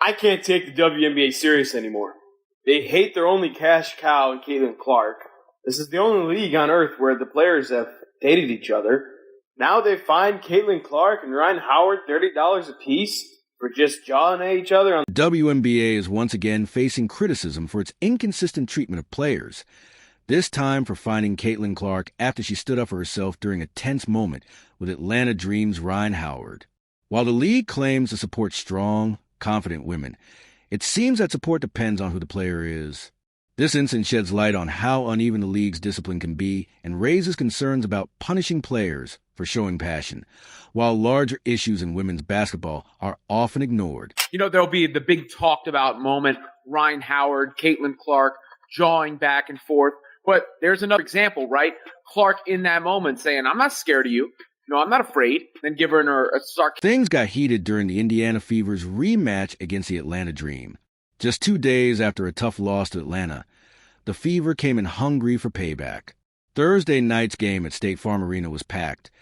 I can't take the WNBA serious anymore. They hate their only cash cow in Caitlin Clark. This is the only league on earth where the players have dated each other. Now they fined Caitlin Clark and Ryan Howard $30 apiece for just jawing at each other. The WNBA is once again facing criticism for its inconsistent treatment of players. This time for fining Caitlin Clark after she stood up for herself during a tense moment with Atlanta Dream's Ryan Howard. While the league claims to support strong, confident women, it seems that support depends on who the player is. This incident sheds light on how uneven the league's discipline can be and raises concerns about punishing players for showing passion, while larger issues in women's basketball are often ignored. You know, there'll be the big talked about moment, Ryan Howard, Caitlin Clark, jawing back and forth. But there's another example, right? Clark in that moment saying, I'm not scared of you. No, I'm not afraid. Then giving her a sarcastic. Things got heated during the Indiana Fever's rematch against the Atlanta Dream. Just 2 days after a tough loss to Atlanta, the Fever came in hungry for payback. Thursday night's game at State Farm Arena was packed.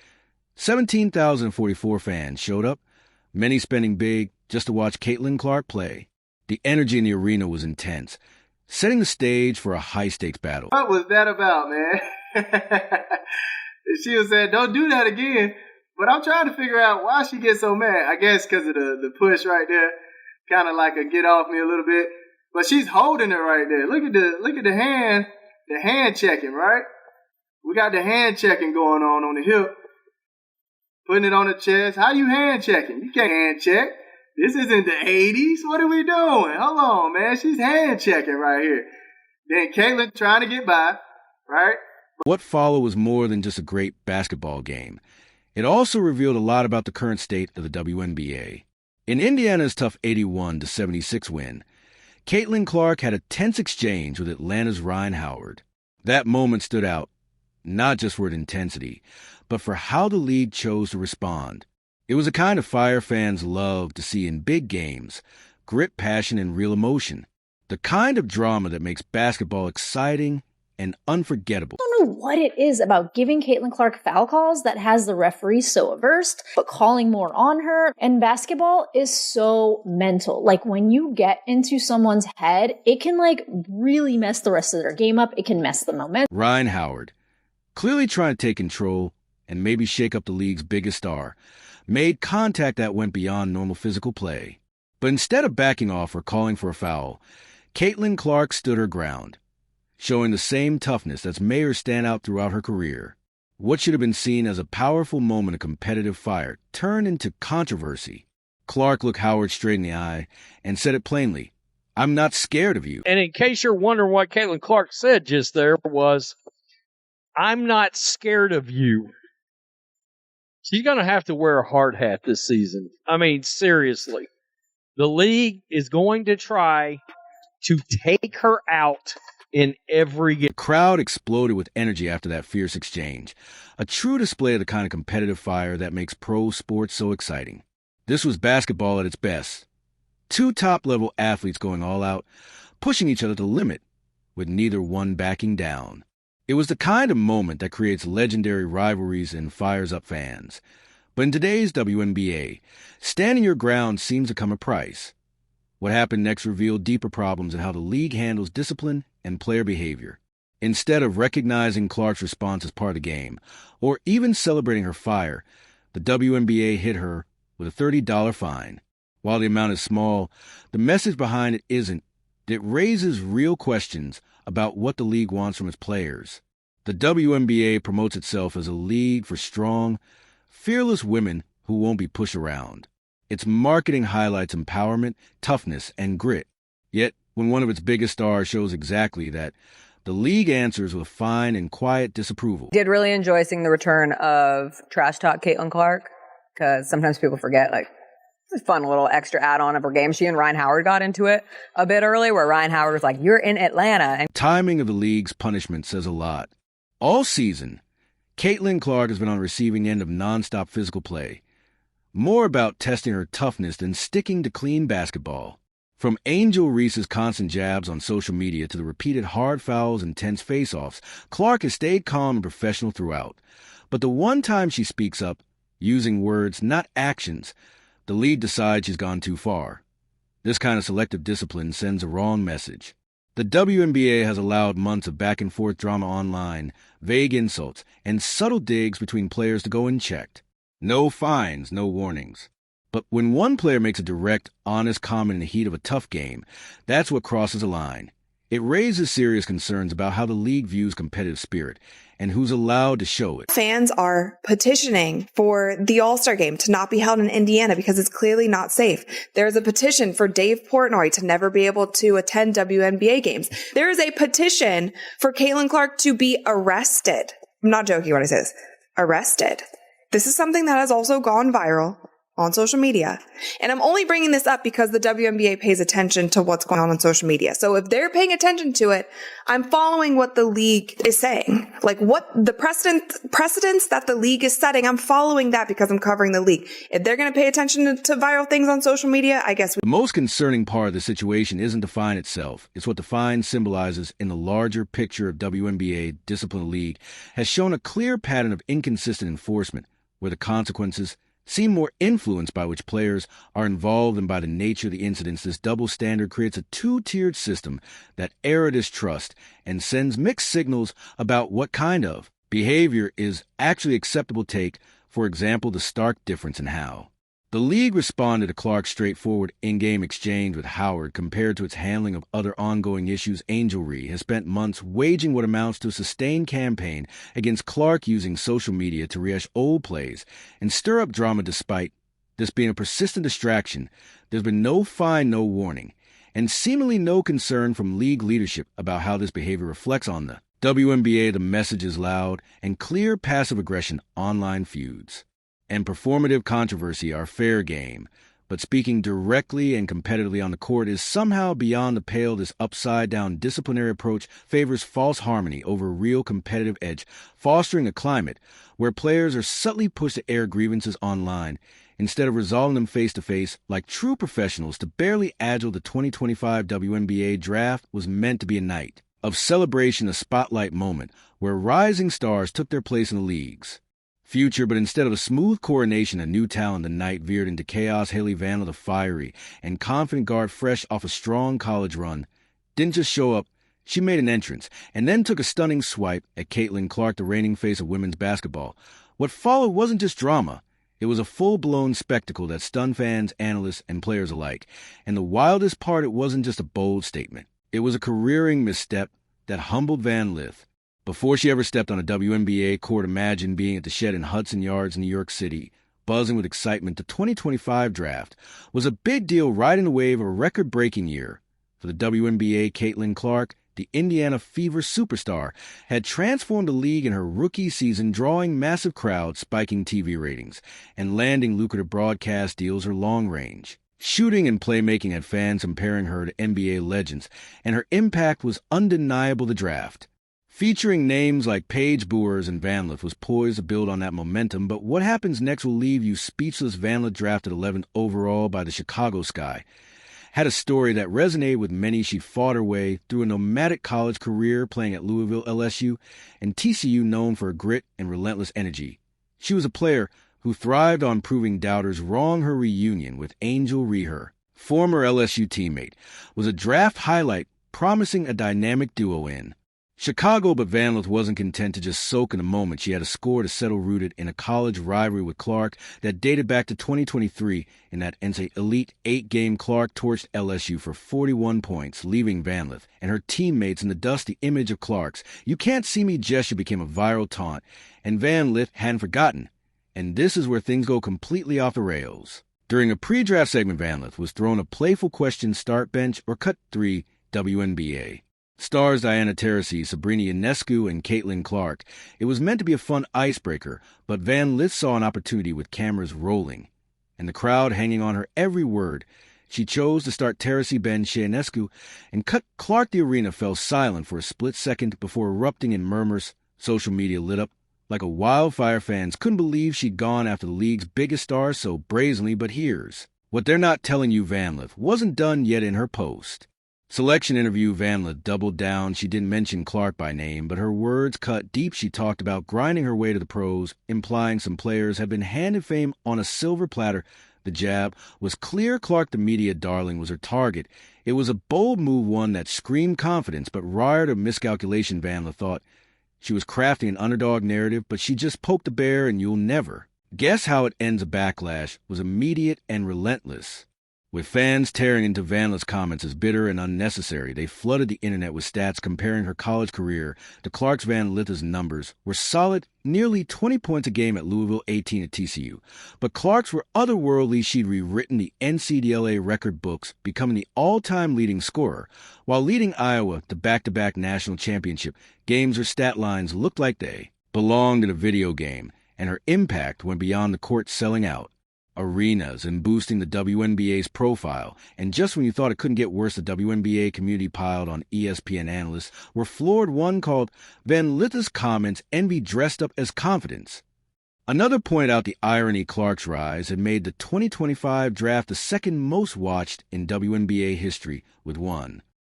17,044 fans showed up, many spending big just to watch Caitlin Clark play. The energy in the arena was intense, setting the stage for a high-stakes battle. What was that about, man? She was saying, don't do that again. But I'm trying to figure out why she gets so mad. I guess because of the push right there. Kind of like a get off me a little bit. But she's holding it right there. Look at the hand checking, right? We got the hand checking going on the hip. Putting it on the chest. How you hand checking? You can't hand check. This isn't the 80s. What are we doing? Hold on, man. She's hand checking right here. Then Caitlin trying to get by, right? What followed was more than just a great basketball game. It also revealed a lot about the current state of the WNBA. In Indiana's tough 81-76 win, Caitlin Clark had a tense exchange with Atlanta's Ryan Howard. That moment stood out, not just for its intensity, but for how the league chose to respond. It was a kind of fire fans love to see in big games, grit, passion, and real emotion. The kind of drama that makes basketball exciting and unforgettable. I don't know what it is about giving Caitlin Clark foul calls that has the referees so averse, but calling more on her. And basketball is so mental. Like when you get into someone's head, it can really mess the rest of their game up. It can mess the momentum. Ryan Howard, clearly trying to take control and maybe shake up the league's biggest star, made contact that went beyond normal physical play. But instead of backing off or calling for a foul, Caitlin Clark stood her ground, showing the same toughness that's made her stand out throughout her career. What should have been seen as a powerful moment of competitive fire turned into controversy. Clark looked Howard straight in the eye and said it plainly, "I'm not scared of you." And in case you're wondering what Caitlin Clark said just there was, "I'm not scared of you." She's going to have to wear a hard hat this season. I mean, seriously. The league is going to try to take her out in every game. The crowd exploded with energy after that fierce exchange, a true display of the kind of competitive fire that makes pro sports so exciting. This was basketball at its best. Two top-level athletes going all out, pushing each other to the limit, with neither one backing down. It was the kind of moment that creates legendary rivalries and fires up fans. But in today's WNBA, standing your ground seems to come a price. What happened next revealed deeper problems in how the league handles discipline and player behavior. Instead of recognizing Clark's response as part of the game, or even celebrating her fire, the WNBA hit her with a $30 fine. While the amount is small, the message behind it isn't. It raises real questions about what the league wants from its players. The WNBA promotes itself as a league for strong, fearless women who won't be pushed around. Its marketing highlights empowerment, toughness, and grit. Yet, when one of its biggest stars shows exactly that, the league answers with fine and quiet disapproval. Did really enjoy seeing the return of Trash Talk Caitlin Clark, because sometimes people forget, it's a fun little extra add-on of her game. She and Ryan Howard got into it a bit early, where Ryan Howard was like, "You're in Atlanta." And timing of the league's punishment says a lot. All season, Caitlin Clark has been on the receiving end of nonstop physical play. More about testing her toughness than sticking to clean basketball. From Angel Reese's constant jabs on social media to the repeated hard fouls and tense face-offs, Clark has stayed calm and professional throughout. But the one time she speaks up, using words, not actions, the league decides she's gone too far. This kind of selective discipline sends a wrong message. The WNBA has allowed months of back-and-forth drama online, vague insults, and subtle digs between players to go unchecked. No fines, no warnings. But when one player makes a direct, honest comment in the heat of a tough game, that's what crosses a line. It raises serious concerns about how the league views competitive spirit and who's allowed to show it. Fans are petitioning for the All-Star game to not be held in Indiana because it's clearly not safe. There's a petition for Dave Portnoy to never be able to attend WNBA games. There is a petition for Caitlin Clark to be arrested. I'm not joking when I say this. Arrested. This is something that has also gone viral on social media. And I'm only bringing this up because the WNBA pays attention to what's going on social media. So if they're paying attention to it, I'm following what the league is saying. Like what the precedents that the league is setting, I'm following that because I'm covering the league. If they're going to pay attention to viral things on social media, I guess The most concerning part of the situation isn't the fine itself. It's what the fine symbolizes in the larger picture of WNBA discipline league has shown a clear pattern of inconsistent enforcement, where the consequences seem more influenced by which players are involved than by the nature of the incidents. This double standard creates a two-tiered system that error distrust and sends mixed signals about what kind of behavior is actually acceptable. Take, for example, the stark difference in how the league responded to Clark's straightforward in-game exchange with Howard compared to its handling of other ongoing issues. Angel Reed has spent months waging what amounts to a sustained campaign against Clark, using social media to rehash old plays and stir up drama. Despite this being a persistent distraction, there's been no fine, no warning, and seemingly no concern from league leadership about how this behavior reflects on the WNBA. The message is loud and clear: passive aggression, online feuds, and performative controversy are fair game, but speaking directly and competitively on the court is somehow beyond the pale. This upside-down disciplinary approach favors false harmony over real competitive edge, fostering a climate where players are subtly pushed to air grievances online instead of resolving them face-to-face like true professionals. To barely agile, the 2025 WNBA draft was meant to be a night of celebration, a spotlight moment where rising stars took their place in the league's future, but instead of a smooth coronation, a new talent, the night veered into chaos. Haley Vandal, the fiery and confident guard fresh off a strong college run, didn't just show up, she made an entrance and then took a stunning swipe at Caitlin Clark, the reigning face of women's basketball. What followed wasn't just drama, it was a full-blown spectacle that stunned fans, analysts, and players alike. And the wildest part, it wasn't just a bold statement, it was a careering misstep that humbled Van Lith. Before she ever stepped on a WNBA court, imagine being at the Shed in Hudson Yards, New York City, buzzing with excitement. The 2025 draft was a big deal, riding the wave of a record-breaking year. For the WNBA, Caitlin Clark, the Indiana Fever superstar, had transformed the league in her rookie season, drawing massive crowds, spiking TV ratings, and landing lucrative broadcast deals. Her long-range shooting and playmaking had fans comparing her to NBA legends, and her impact was undeniable. The draft, featuring names like Paige Buers and Van Lith, was poised to build on that momentum, but what happens next will leave you speechless. Van Lith, drafted 11th overall by the Chicago Sky, had a story that resonated with many. She fought her way through a nomadic college career, playing at Louisville, LSU, and TCU, known for her grit and relentless energy. She was a player who thrived on proving doubters wrong. Her reunion with Angel Reed, her former LSU teammate, was a draft highlight, promising a dynamic duo in Chicago. But Van Lith wasn't content to just soak in the moment. She had a score to settle, rooted in a college rivalry with Clark that dated back to 2023. In that NCAA Elite 8-game, Clark torched LSU for 41 points, leaving Van Lith and her teammates in the dust. The image of Clark's "You can't see me" gesture became a viral taunt, and Van Lith hadn't forgotten. And this is where things go completely off the rails. During a pre-draft segment, Van Lith was thrown a playful question: start, bench, or cut 3 WNBA stars Diana Taurasi, Sabrina Ionescu, and Caitlin Clark. It was meant to be a fun icebreaker, but Van Lith saw an opportunity. With cameras rolling and the crowd hanging on her every word, she chose to start Taurasi, bench Ionescu, and cut Clark. The arena fell silent for a split second before erupting in murmurs. Social media lit up like a wildfire. Fans couldn't believe she'd gone after the league's biggest star so brazenly. But here's what they're not telling you: Van Lith wasn't done yet. In her post-selection interview, Van Lith doubled down. She didn't mention Clark by name, but her words cut deep. She talked about grinding her way to the pros, implying some players have been handed fame on a silver platter The jab was clear Clark, the media darling, was her target. It was a bold move, one that screamed confidence, but riot or miscalculation, Van Lith thought. She was crafting an underdog narrative, but she just poked the bear and you'll never. Guess how it ends a backlash was immediate and relentless. With fans tearing into Van Lith's comments as bitter and unnecessary, they flooded the internet with stats comparing her college career to Clark's. Van Lith's numbers were solid, nearly 20 points a game at Louisville, 18 at TCU. But Clark's were otherworldly. She'd rewritten the NCAA record books, becoming the all-time leading scorer, while leading Iowa to back-to-back national championship games. Her stat lines looked like they belonged in a video game, and her impact went beyond the court, selling out arenas and boosting the WNBA's profile. And just when you thought it couldn't get worse, the WNBA community piled on ESPN analysts were floored. One called Van Lith's comments envy dressed up as confidence. Another pointed out the irony. Clark's rise had made the 2025 draft the second most watched in WNBA history, with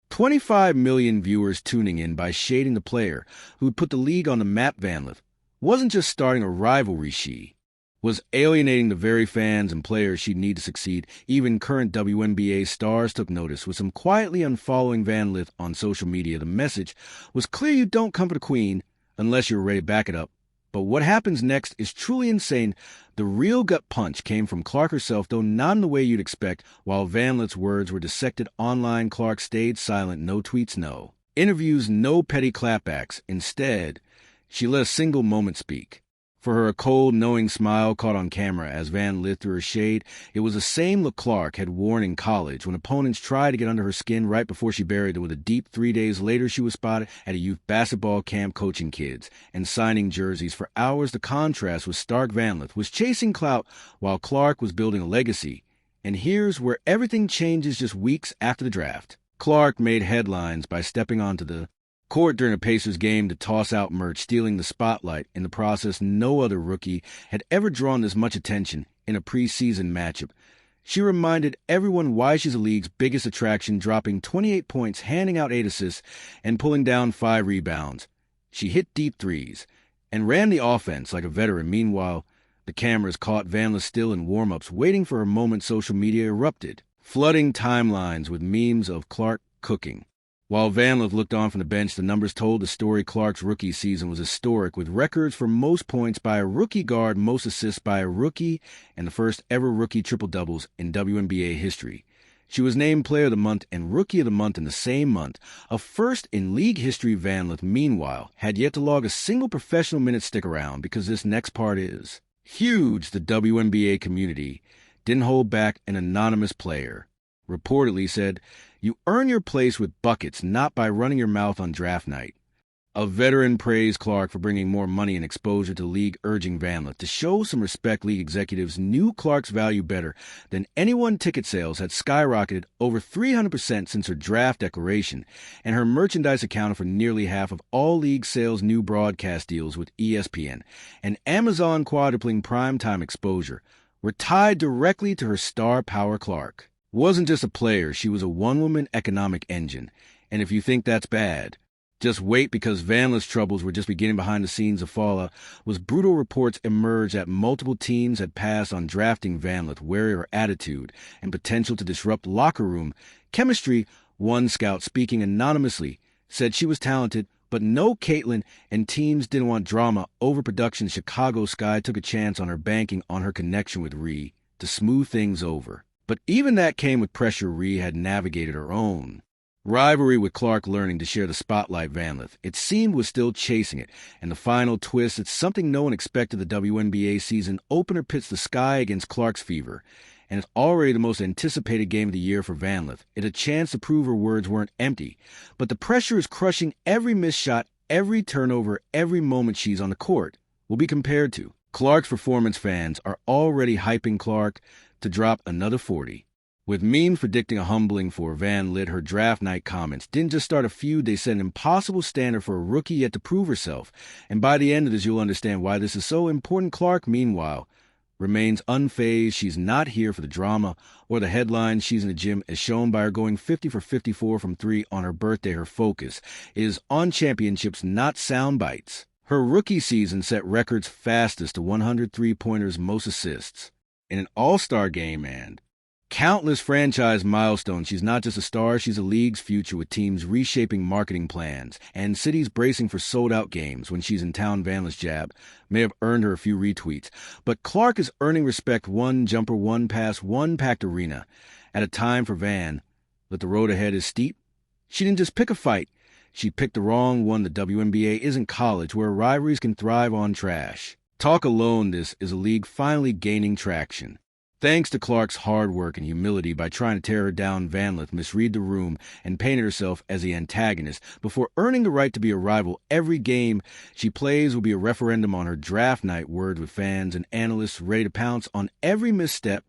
25 million viewers tuning in. By shading the player who'd put the league on the map, Van Lith wasn't just starting a rivalry, she was alienating the very fans and players she'd need to succeed. Even current WNBA stars took notice, with some quietly unfollowing Van Lith on social media. The message was clear: you don't come for the queen unless you're ready to back it up. But what happens next is truly insane. The real gut punch came from Clark herself, though not in the way you'd expect. While Van Lith's words were dissected online, Clark stayed silent. No tweets, no interviews, no petty clapbacks. Instead, she let a single moment speak. For her, a cold, knowing smile caught on camera as Van Lith threw her shade. It was the same look Clark had worn in college when opponents tried to get under her skin right before she buried them with a deep. 3 days later, she was spotted at a youth basketball camp coaching kids and signing jerseys for hours. The contrast was stark. Van Lith was chasing clout while Clark was building a legacy. And here's where everything changes. Just weeks after the draft, Clark made headlines by stepping onto the court during a Pacers game to toss out merch, stealing the spotlight. In the process, no other rookie had ever drawn this much attention in a preseason matchup. She reminded everyone why she's the league's biggest attraction, dropping 28 points, handing out 8 assists, and pulling down 5 rebounds. She hit deep threes and ran the offense like a veteran. Meanwhile, the cameras caught Van Lith still in warm-ups, waiting for her moment. Social media erupted, flooding timelines with memes of Clark cooking. While Van Lith looked on from the bench, the numbers told the story. Clark's rookie season was historic, with records for most points by a rookie guard, most assists by a rookie, and the first ever rookie triple-doubles in WNBA history. She was named Player of the Month and Rookie of the Month in the same month, a first in league history. Van Lith, meanwhile, had yet to log a single professional minute. Stick around, because this next part is huge. The WNBA community didn't hold back. An anonymous player reportedly said, "You earn your place with buckets, not by running your mouth on draft night." A veteran praised Clark for bringing more money and exposure to the league, urging Van Lith to show some respect. League executives knew Clark's value better than anyone. Ticket sales had skyrocketed over 300% since her draft declaration, and her merchandise accounted for nearly half of all league sales. New broadcast deals with ESPN and Amazon quadrupling primetime exposure were tied directly to her star power. Clark wasn't just a player, she was a one-woman economic engine. And if you think that's bad, just wait, because Van Lith's troubles were just beginning. Behind the scenes, of fallout was brutal. Reports emerged that multiple teams had passed on drafting Van Lith, wary her attitude and potential to disrupt locker room chemistry. One scout, speaking anonymously, said she was talented, but no Caitlin, and teams didn't want drama. Overproduction. Chicago Sky took a chance on her, banking on her connection with Ree to smooth things over. But even that came with pressure. Ree had navigated her own rivalry with Clark, learning to share the spotlight. Van Lith, it seemed, was still chasing it. And the final twist, it's something no one expected. The WNBA season opener pits the Sky against Clark's Fever, and it's already the most anticipated game of the year for Van Lith. It's a chance to prove her words weren't empty. But the pressure is crushing. Every missed shot, every turnover, every moment she's on the court will be compared to Clark's performance. Fans are already hyping Clark to drop another 40, with memes predicting a humbling for Van Lith. Her draft night comments didn't just start a feud, they set an impossible standard for a rookie yet to prove herself. And by the end of this, you'll understand why this is so important. Clark, meanwhile, remains unfazed. She's not here for the drama or the headlines. She's in the gym, as shown by her going 50 for 54 from 3 on her birthday. Her focus is on championships, not sound bites. Her rookie season set records: fastest to 100 3-pointers, most assists, in an all-star game and countless franchise milestones. She's not just a star, she's a league's future, with teams reshaping marketing plans and cities bracing for sold-out games. When she's in town, Vanlett's jab may have earned her a few retweets, but Clark is earning respect one jumper, one pass, one packed arena at a time for Van. That the road ahead is steep. She didn't just pick a fight, she picked the wrong one. The WNBA isn't college, where rivalries can thrive on trash. Talk alone, this is a league finally gaining traction. Thanks to Clark's hard work and humility. By trying to tear her down, Vanleth misread the room and painted herself as the antagonist before earning the right to be a rival. Every game she plays will be a referendum on her draft night words, with fans and analysts ready to pounce on every misstep.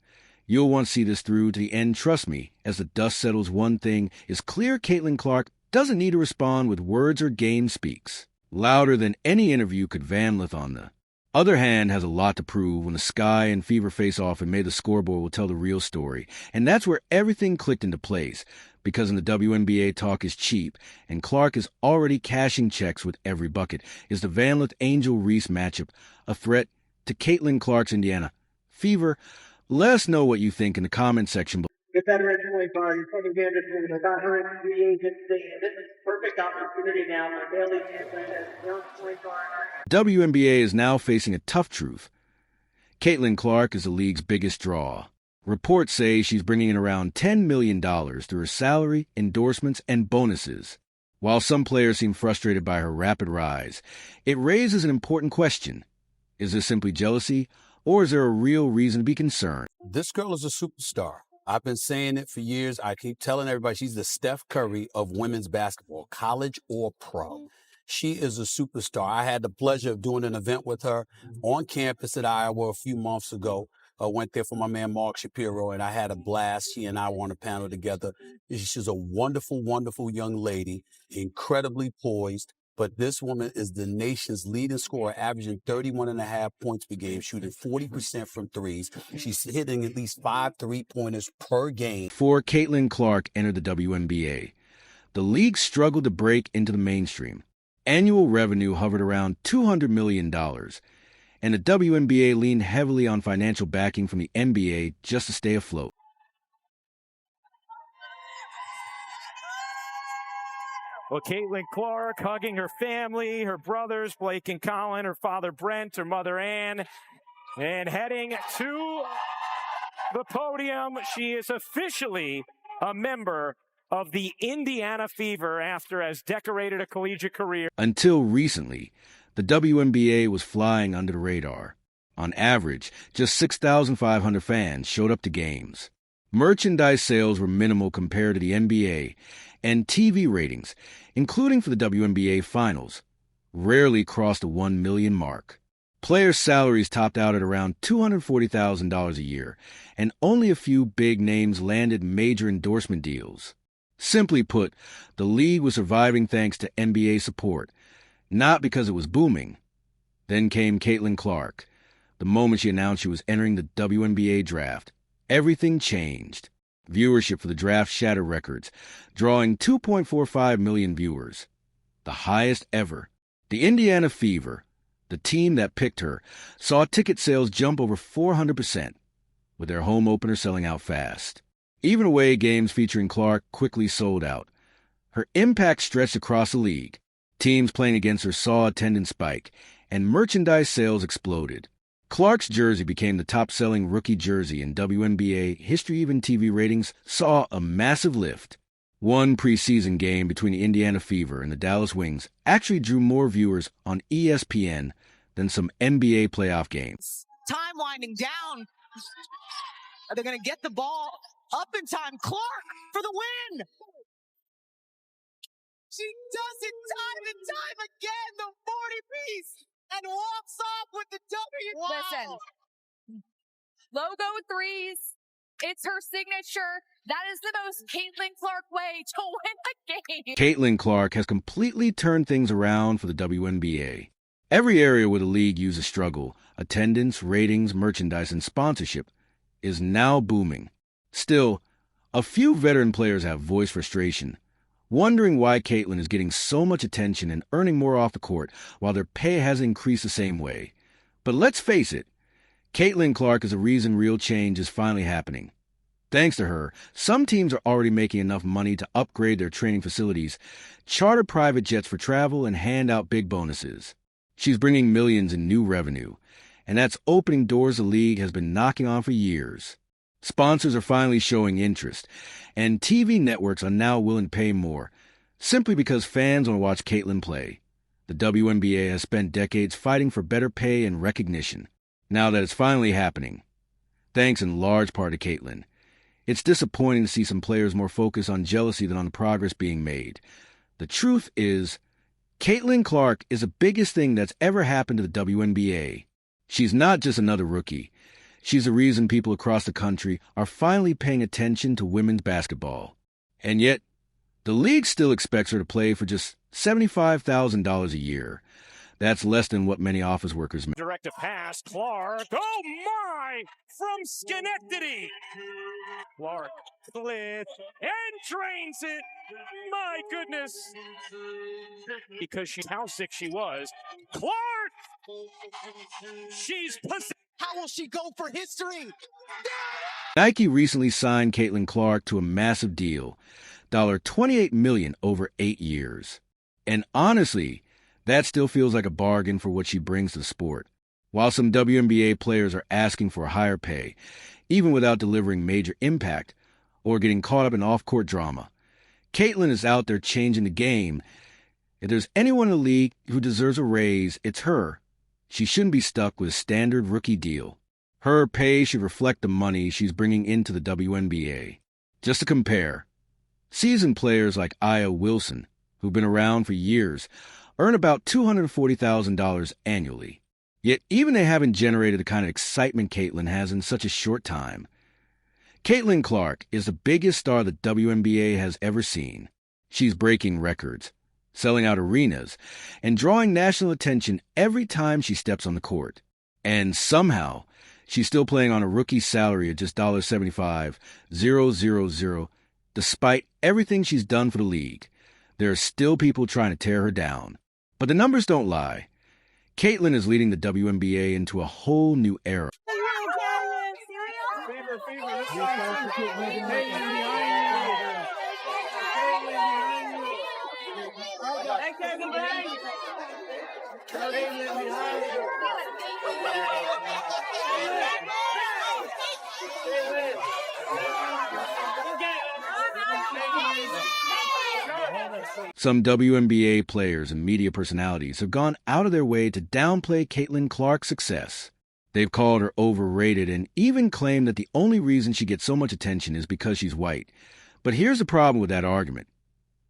You'll want to see this through to the end, trust me. As the dust settles, one thing is clear: Caitlin Clark doesn't need to respond with words. Her game speaks louder than any interview could. Vanleth, on the other hand, has a lot to prove. When the Sky and Fever face off in May, the scoreboard will tell the real story. And that's where everything clicked into place. Because in the WNBA, talk is cheap, and Clark is already cashing checks with every bucket. Is the Vanleth-Angel Reese matchup a threat to Caitlin Clark's Indiana Fever? Let us know what you think in the comment section below. Get that originally far. You're taking advantage of it. I got her in free agency, and this is perfect opportunity now for Bailey Champlin as young point guard. WNBA is now facing a tough truth. Caitlin Clark is the league's biggest draw. Reports say she's bringing in around $10 million through her salary, endorsements, and bonuses. While some players seem frustrated by her rapid rise, it raises an important question. Is this simply jealousy, or is there a real reason to be concerned? This girl is a superstar. I've been saying it for years. I keep telling everybody she's the Steph Curry of women's basketball, college or pro. She is a superstar. I had the pleasure of doing an event with her on campus at Iowa a few months ago. I went there for my man Mark Shapiro, and I had a blast. She and I were on a panel together. She's a wonderful, wonderful young lady, incredibly poised. But this woman is the nation's leading scorer, averaging 31.5 points per game, shooting 40% from threes. She's hitting at least 5 three-pointers per game. Before Caitlin Clark entered the WNBA, the league struggled to break into the mainstream. Annual revenue hovered around $200 million, and the WNBA leaned heavily on financial backing from the NBA just to stay afloat. Well, Caitlin Clark hugging her family, her brothers, Blake and Colin, her father Brent, her mother Ann, and heading to the podium. She is officially a member of the Indiana Fever after has decorated a collegiate career. Until recently, the WNBA was flying under the radar. On average, just 6,500 fans showed up to games. Merchandise sales were minimal compared to the NBA, and TV ratings, including for the WNBA Finals, rarely crossed the 1 million mark. Players' salaries topped out at around $240,000 a year, and only a few big names landed major endorsement deals. Simply put, the league was surviving thanks to NBA support, not because it was booming. Then came Caitlin Clark. The moment she announced she was entering the WNBA draft, everything changed. Viewership for the draft shattered records, drawing 2.45 million viewers, the highest ever. The Indiana Fever, the team that picked her, saw ticket sales jump over 400%, with their home opener selling out fast. Even away games featuring Clark quickly sold out. Her impact stretched across the league. Teams playing against her saw attendance spike, and merchandise sales exploded. Clark's jersey became the top-selling rookie jersey in WNBA history. Even TV ratings saw a massive lift. One preseason game between the Indiana Fever and the Dallas Wings actually drew more viewers on ESPN than some NBA playoff games. Time winding down. Are they going to get the ball up in time? Clark for the win. She does it time and time again, the 40-piece, and walks off with the W. Wow. Listen, logo threes. It's her signature. That is the most Caitlin Clark way to win a game. Caitlin Clark has completely turned things around for the WNBA. Every area where the league used to struggle, attendance, ratings, merchandise, and sponsorship, is now booming. Still, a few veteran players have voiced frustration, wondering why Caitlin is getting so much attention and earning more off the court while their pay hasn't increased the same way. But let's face it, Caitlin Clark is the reason real change is finally happening. Thanks to her, some teams are already making enough money to upgrade their training facilities, charter private jets for travel, and hand out big bonuses. She's bringing millions in new revenue, and that's opening doors the league has been knocking on for years. Sponsors are finally showing interest, and TV networks are now willing to pay more, simply because fans want to watch Caitlin play. The WNBA has spent decades fighting for better pay and recognition. Now that it's finally happening, thanks in large part to Caitlin. It's disappointing to see some players more focused on jealousy than on the progress being made. The truth is, Caitlin Clark is the biggest thing that's ever happened to the WNBA. She's not just another rookie. She's the reason people across the country are finally paying attention to women's basketball. And yet, the league still expects her to play for just $75,000 a year. That's less than what many office workers make. Directive pass, Clark. Oh my! From Schenectady. Clark slid and drains it. My goodness. Because she's how sick she was. Clark! She's possessed. How will she go for history? Nike recently signed Caitlin Clark to a massive deal, $28 million over 8 years. And honestly, that still feels like a bargain for what she brings to the sport. While some WNBA players are asking for higher pay, even without delivering major impact or getting caught up in off-court drama, Caitlin is out there changing the game. If there's anyone in the league who deserves a raise, it's her. She shouldn't be stuck with a standard rookie deal. Her pay should reflect the money she's bringing into the WNBA. Just to compare, seasoned players like Aya Wilson, who've been around for years, earn about $240,000 annually. Yet even they haven't generated the kind of excitement Caitlin has in such a short time. Caitlin Clark is the biggest star the WNBA has ever seen. She's breaking records, selling out arenas, and drawing national attention every time she steps on the court. And somehow, she's still playing on a rookie salary of just $75,000, despite everything she's done for the league. There are still people trying to tear her down. But the numbers don't lie. Caitlin is leading the WNBA into a whole new era. Some WNBA players and media personalities have gone out of their way to downplay Caitlin Clark's success. They've called her overrated and even claimed that the only reason she gets so much attention is because she's white. But here's the problem with that argument.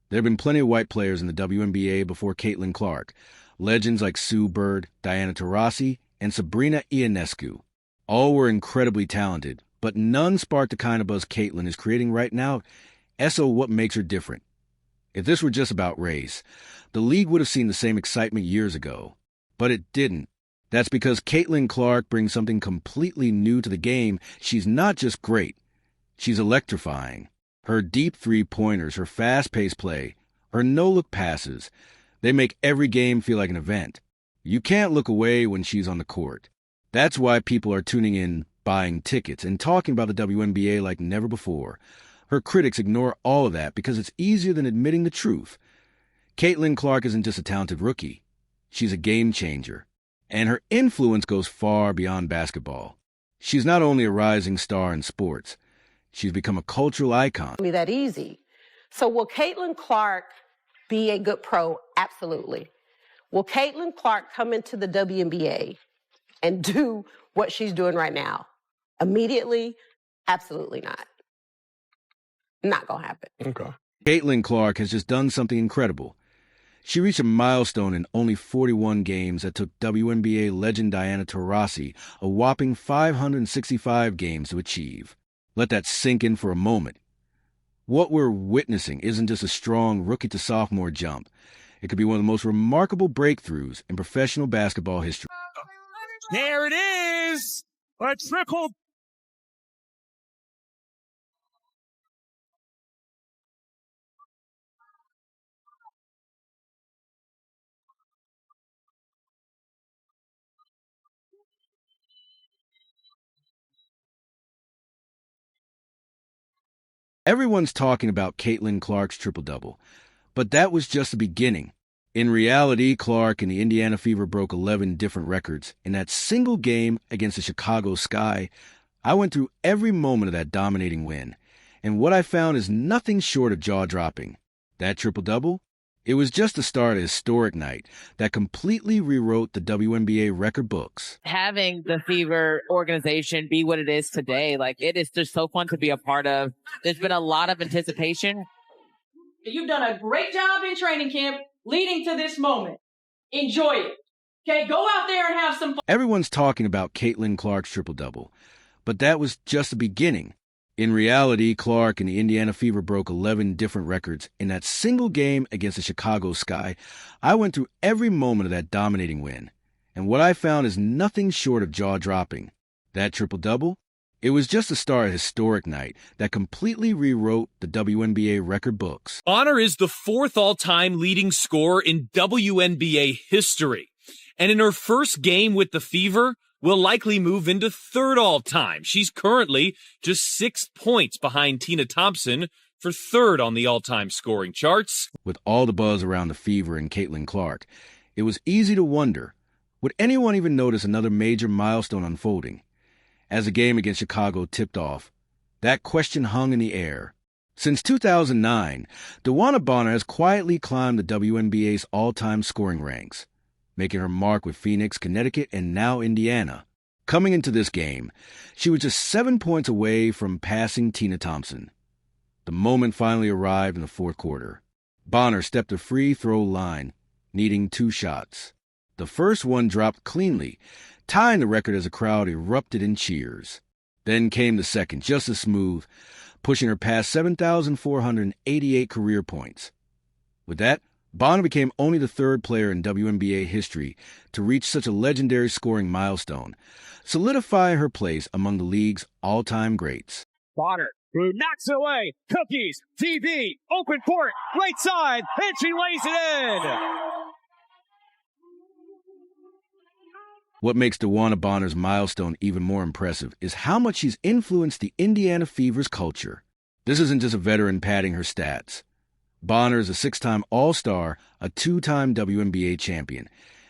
There have been plenty of white players in the WNBA before Caitlin Clark. Legends like Sue Bird, Diana Taurasi, and Sabrina Ionescu. All were incredibly talented, but none sparked the kind of buzz Caitlin is creating right now. So what makes her different? If this were just about race, the league would have seen the same excitement years ago. But it didn't. That's because Caitlin Clark brings something completely new to the game. She's not just great. She's electrifying. Her deep three-pointers, her fast-paced play, her no-look passes, they make every game feel like an event. You can't look away when she's on the court. That's why people are tuning in, buying tickets, and talking about the WNBA like never before. Her critics ignore all of that because it's easier than admitting the truth. Caitlin Clark isn't just a talented rookie. She's a game changer. And her influence goes far beyond basketball. She's not only a rising star in sports, she's become a cultural icon. Be that easy. So will Caitlin Clark be a good pro? Absolutely. Will Caitlin Clark come into the WNBA and do what she's doing right now? Immediately? Absolutely not. Not gonna happen. Okay. Caitlin Clark has just done something incredible. She reached a milestone in only 41 games that took WNBA legend Diana Taurasi a whopping 565 games to achieve. Let that sink in for a moment. What we're witnessing isn't just a strong rookie-to-sophomore jump. It could be one of the most remarkable breakthroughs in professional basketball history. There it is! A triple. Everyone's talking about Caitlin Clark's triple-double, but that was just the beginning. In reality, Clark and the Indiana Fever broke 11 different records. In that single game against the Chicago Sky, I went through every moment of that dominating win, and what I found is nothing short of jaw-dropping. That triple-double? It was just the start of a historic night that completely rewrote the WNBA record books. Having the Fever organization be what it is today, like, it is just so fun to be a part of. There's been a lot of anticipation. You've done a great job in training camp leading to this moment. Enjoy it. Okay, go out there and have some fun. Everyone's talking about Caitlin Clark's triple-double, but that was just the beginning. In reality, Clark and the Indiana Fever broke 11 different records. In that single game against the Chicago Sky, I went through every moment of that dominating win, and what I found is nothing short of jaw-dropping. That triple-double? It was just the start of a historic night that completely rewrote the WNBA record books. Bonner is the 4th all-time leading scorer in WNBA history, and in her first game with the Fever, will likely move into 3rd all-time. She's currently just 6 points behind Tina Thompson for 3rd on the all-time scoring charts. With all the buzz around the Fever and Caitlin Clark, it was easy to wonder, would anyone even notice another major milestone unfolding? As the game against Chicago tipped off, that question hung in the air. Since 2009, DeWanna Bonner has quietly climbed the WNBA's all-time scoring ranks, making her mark with Phoenix, Connecticut, and now Indiana. Coming into this game, she was just 7 points away from passing Tina Thompson. The moment finally arrived in the 4th quarter. Bonner stepped the free throw line, needing 2 shots. The first one dropped cleanly, tying the record as the crowd erupted in cheers. Then came the second, just as smooth, pushing her past 7,488 career points. With that, Bonner became only the 3rd player in WNBA history to reach such a legendary scoring milestone, solidifying her place among the league's all-time greats. Bonner, who knocks it away. Cookies, TV, open court, right side, and she lays it in. What makes DeWanna Bonner's milestone even more impressive is how much she's influenced the Indiana Fever's culture. This isn't just a veteran padding her stats. Bonner is a 6-time All-Star, a 2-time WNBA champion,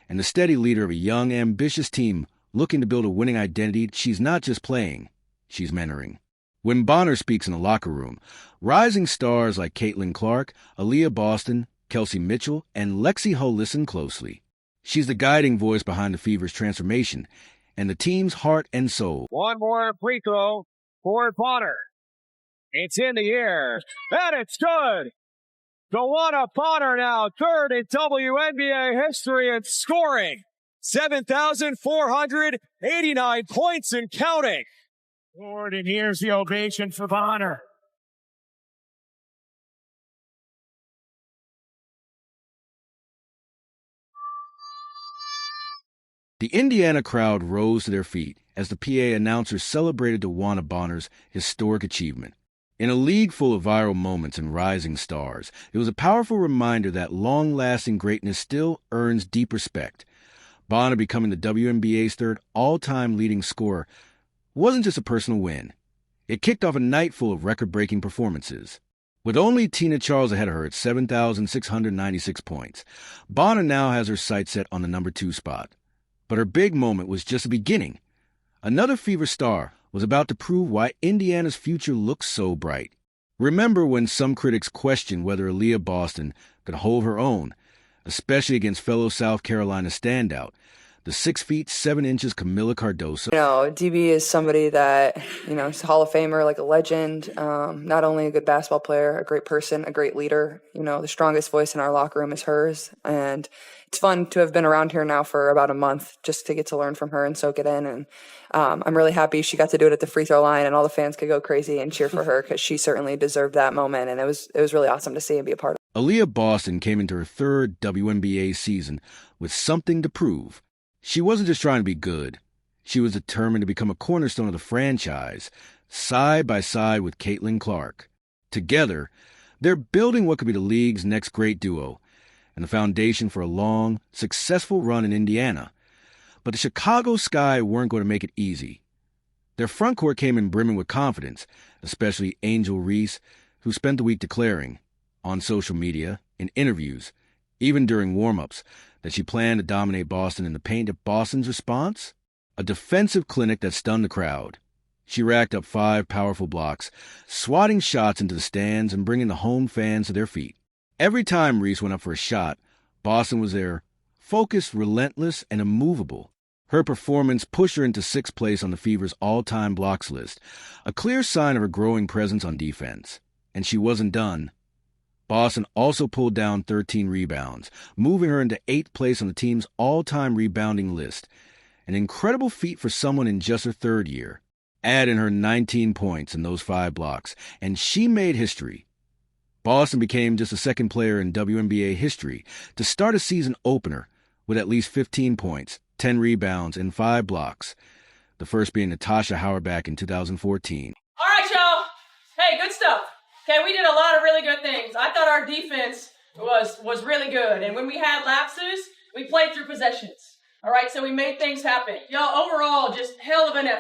and the steady leader of a young, ambitious team looking to build a winning identity. She's not just playing, she's mentoring. When Bonner speaks in the locker room, rising stars like Caitlin Clark, Aaliyah Boston, Kelsey Mitchell, and Lexi Hull listen closely. She's the guiding voice behind the Fever's transformation and the team's heart and soul. One more free throw for Bonner. It's in the air, and it's good. DeWanna Bonner now 3rd in WNBA history in scoring. 7,489 points and counting. Lord, and here's the ovation for Bonner. The Indiana crowd rose to their feet as the PA announcer celebrated DeWanna Bonner's historic achievement. In a league full of viral moments and rising stars, it was a powerful reminder that long-lasting greatness still earns deep respect. Bonner becoming the WNBA's 3rd all-time leading scorer wasn't just a personal win. It kicked off a night full of record-breaking performances. With only Tina Charles ahead of her at 7,696 points, Bonner now has her sights set on the number 2 spot. But her big moment was just the beginning. Another Fever star was about to prove why Indiana's future looks so bright. Remember when some critics questioned whether Aaliyah Boston could hold her own, especially against fellow South Carolina standout, the 6 feet 7 inches Camila Cardoso. DB is somebody that, he's a Hall of Famer, like a legend, not only a good basketball player, a great person, a great leader. The strongest voice in our locker room is hers. And it's fun to have been around here now for about a month just to get to learn from her and soak it in. And I'm really happy she got to do it at the free throw line and all the fans could go crazy and cheer for her because she certainly deserved that moment. And it was really awesome to see and be a part of. Aaliyah Boston came into her 3rd WNBA season with something to prove. She wasn't just trying to be good. She was determined to become a cornerstone of the franchise, side by side with Caitlin Clark. Together, they're building what could be the league's next great duo and the foundation for a long, successful run in Indiana. But the Chicago Sky weren't going to make it easy. Their front court came in brimming with confidence, especially Angel Reese, who spent the week declaring, on social media, in interviews, even during warm-ups, that she planned to dominate Boston in the paint. At Boston's response? A defensive clinic that stunned the crowd. She racked up 5 powerful blocks, swatting shots into the stands and bringing the home fans to their feet. Every time Reese went up for a shot, Boston was there, focused, relentless, and immovable. Her performance pushed her into 6th place on the Fever's all-time blocks list, a clear sign of her growing presence on defense. And she wasn't done. Boston also pulled down 13 rebounds, moving her into 8th place on the team's all-time rebounding list. An incredible feat for someone in just her 3rd year. Add in her 19 points in those 5 blocks, and she made history. Boston became just the 2nd player in WNBA history to start a season opener with at least 15 points, 10 rebounds, and 5 blocks. The first being Natasha Howard back in 2014. All right, y'all. Hey, good stuff. Okay, we did a lot of really good things. I thought our defense was really good. And when we had lapses, we played through possessions. All right, so we made things happen. Y'all, overall, just hell of an effort.